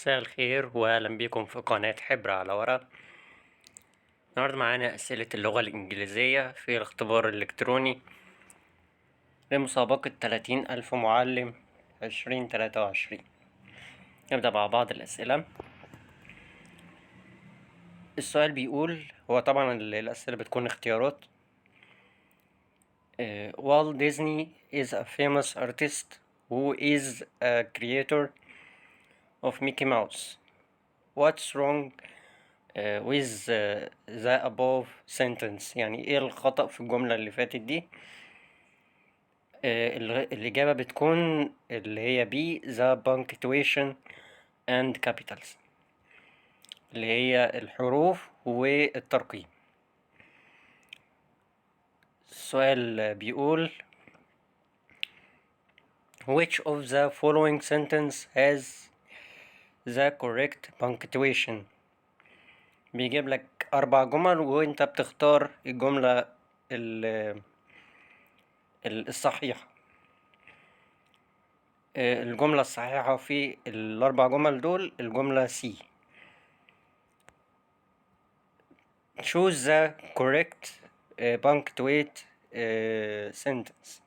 مساء الخير واهلا بيكم في قناة حبر على ورق. النهاردة معانا اسئلة اللغة الانجليزية في الاختبار الالكتروني لمسابقة 30,000 معلم 2023. نبدأ مع بعض الاسئلة. السؤال بيقول، هو طبعا الاسئلة بتكون اختيارات. Walt Disney is a famous artist who is a creator of Mickey Mouse. What's wrong with the above sentence؟ يعني ايه الخطأ في الجملة اللي فاتت دي؟ الإجابة بتكون اللي هي B the punctuation and capitals، اللي هي الحروف والترقيم. السؤال بيقول which of the following sentence has the correct punctuation؟ بيجيب لك 4 جمل وانت بتختار الجملة الصحيحة. الجملة الصحيحة في ال4 جمل دول الجملة C. choose the correct punctuate sentence.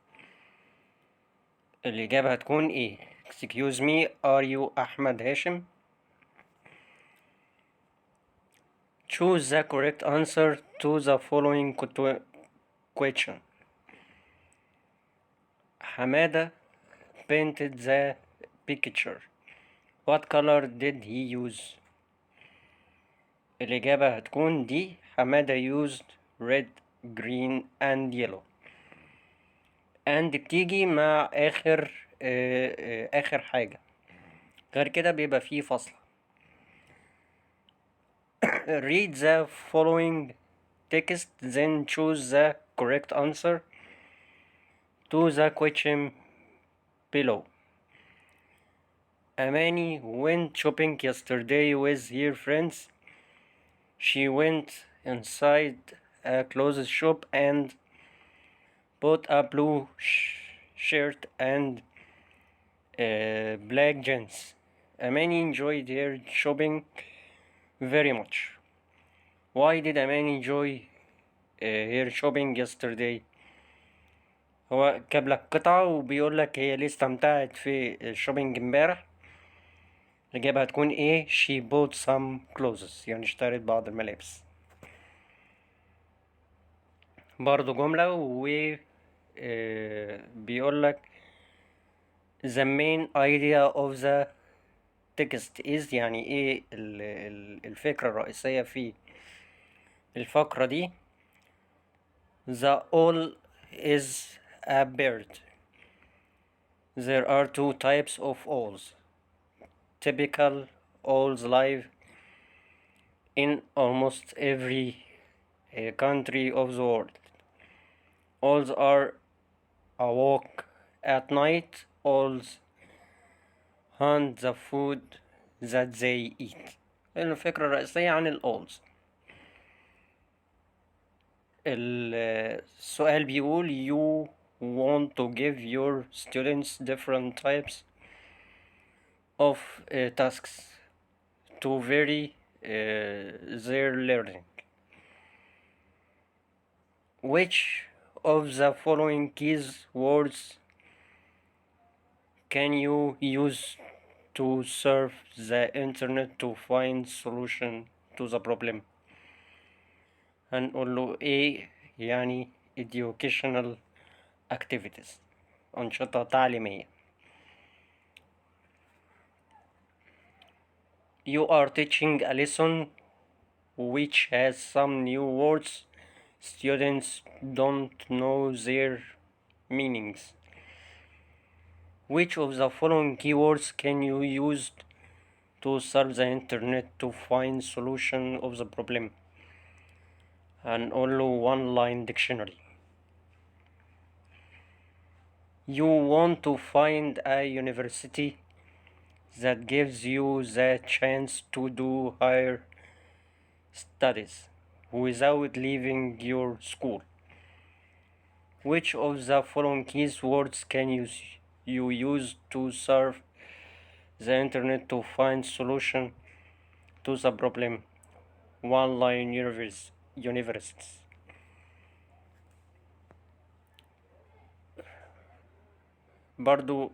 الإجابة هتكون ايه؟ excuse me, are you أحمد هاشم؟ choose the correct answer to the following question. حمادة painted the picture. What color did he use؟ الإجابة هتكون دي، حمادة used red, green and yellow. and بتيجي مع آخر حاجة، غير كده بيبقى فيه فصل. read the following text then choose the correct answer to the question below. Amani went shopping yesterday with her friends. She went inside a clothes shop and bought a blue shirt and black jeans. Amani enjoyed her shopping very much. Why did Amani enjoy her shopping yesterday؟ هو جاب لك قطعة وبيقول لك هي ليه استمتعت في الشوبينج امبارح. الإجابة هتكون ايه؟ she bought some clothes، يعني اشترت بعض الملابس. برضو جملة بيقول لك the main idea of the text is، يعني ايه الفكرة الرئيسية في الفقرة دي. the owl is a bird. There are 2 types of owls. Typical owls live in almost every country of the world. Owls are awoke at night. Owls hunt the food that they eat. الفكرة الرئيسية عن الأولز. السؤال بيقول you want to give your students different types of tasks to vary their learning. Which of the following keywords can you use to surf the internet to find solution to the problem؟ هنقول له ايه؟ يعني educational activities، أنشطة تعليمية. You are teaching a lesson which has some new words. Students don't know their meanings. Which of the following keywords can you use to surf the internet to find solution of the problem؟ هنقول له one line dictionary. You want to find a university that gives you the chance to do higher studies without leaving your school. Which of the following keywords can you use to surf the internet to find solution to the problem. Online universities. برضو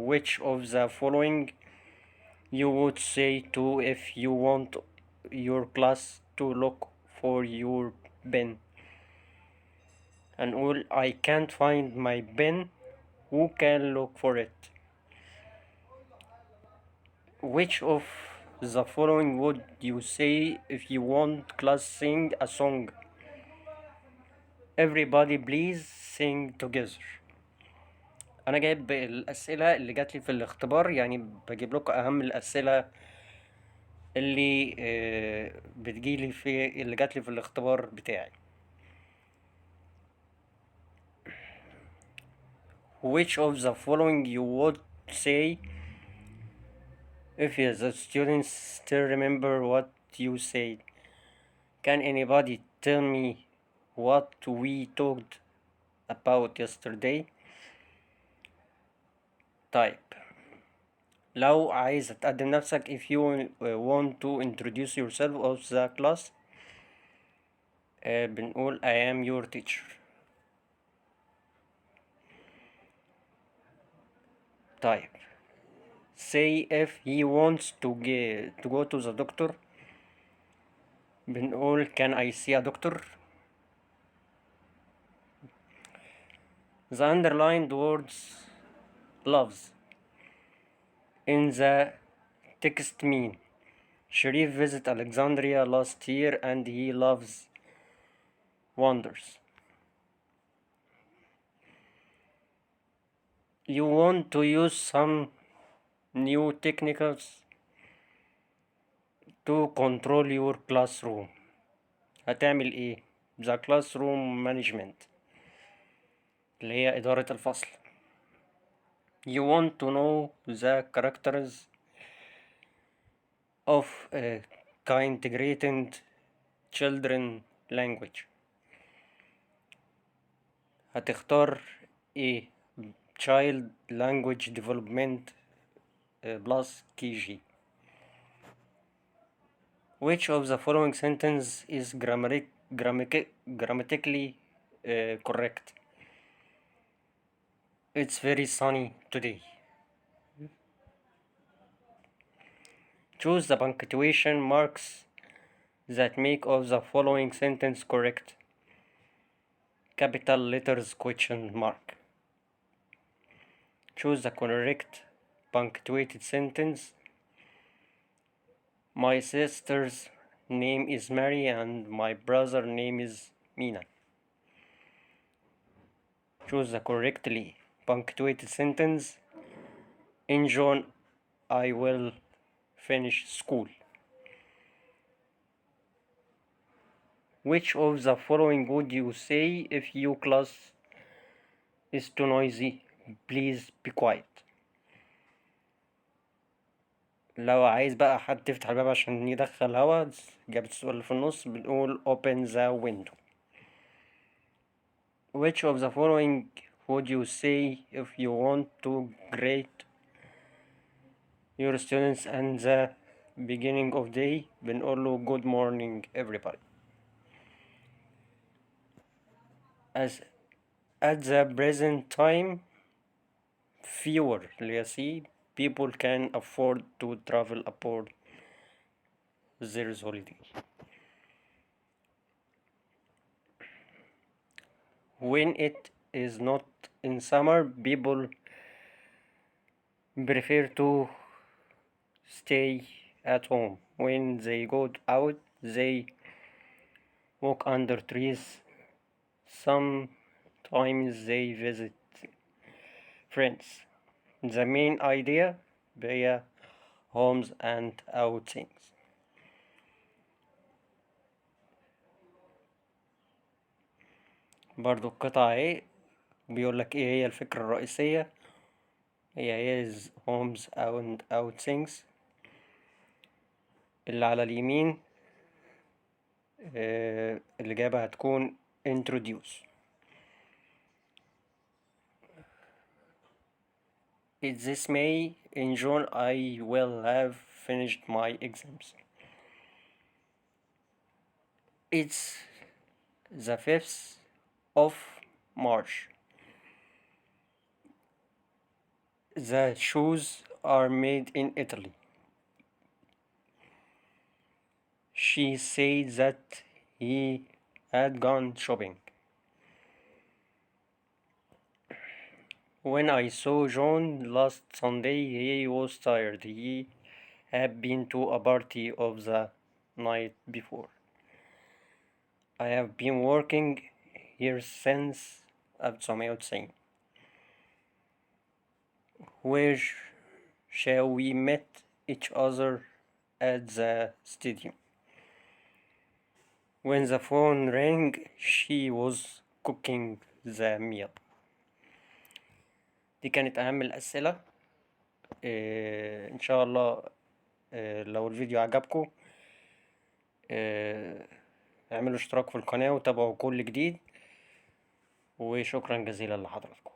which of the following you would say to if you want your class to look for your pen. هنقول I can't find my pen, who can look for it. Which of the following would you say if you want class sing a song? Everybody please sing together. انا جايب الاسئله اللي جات لي في الاختبار، يعني بجيب لكم اهم الاسئله اللي بتجيلي في اللي جات لي في الاختبار بتاعي. Which of the following you would say if the students still remember what you said? Can anybody tell me what we talked about yesterday? طيب لو عايز تقدم نفسك if you want to introduce yourself of the class بنقول I am your teacher. طيب say if he wants to go to the doctor بنقول can I see a doctor. The underlined words loves in the text mean Sharif visited Alexandria last year and he loves wonders. You want to use some new techniques to control your classroom. هتعمل ايه؟ The classroom management اللي هي إدارة الفصل. You want to know the characters of integrated children language. هتختار ايه؟ child language development plus KG. Which of the following sentence is grammatically correct? It's very sunny today. Choose the punctuation marks that make of the following sentence correct. Capital letters question mark. Choose the correct punctuated sentence. My sister's name is Mary and my brother's name is Mina. Choose the correctly punctuated sentence. In June, I will finish school. Which of the following would you say if your class is too noisy? Please be quiet. لو عايز بقى حد تفتح الباب عشان يدخل هوا، جابت السؤال اللي في النص بنقول open the window. Which of the following would you say if you want to greet your students at the beginning of day بنقول له good morning everybody. As at the present time fewer اللي هي people can afford to travel abroad their holiday. When it is not in summer, people prefer to stay at home. When they go out, they walk under trees. Sometimes they visit friends. The main idea via homes and outings. برضو القطعة ايه بيقولك ايه هي الفكرة الرئيسية، هي is homes and outings. اللي على اليمين الإجابة هتكون introduce. This May. In June I will have finished my exams. It's the 5th of March. The shoes are made in Italy. She said that he had gone shopping. When I saw John last Sunday, he was tired. He had been to a party of the night before. I have been working here since 1990. Where shall we meet each other at the stadium? When the phone rang, she was cooking the meal. دي كانت أهم الأسئلة. إن شاء الله لو الفيديو عجبكم اعملوا اشتراك في القناة وتابعوا كل جديد، وشكرا جزيلا لحضراتكم.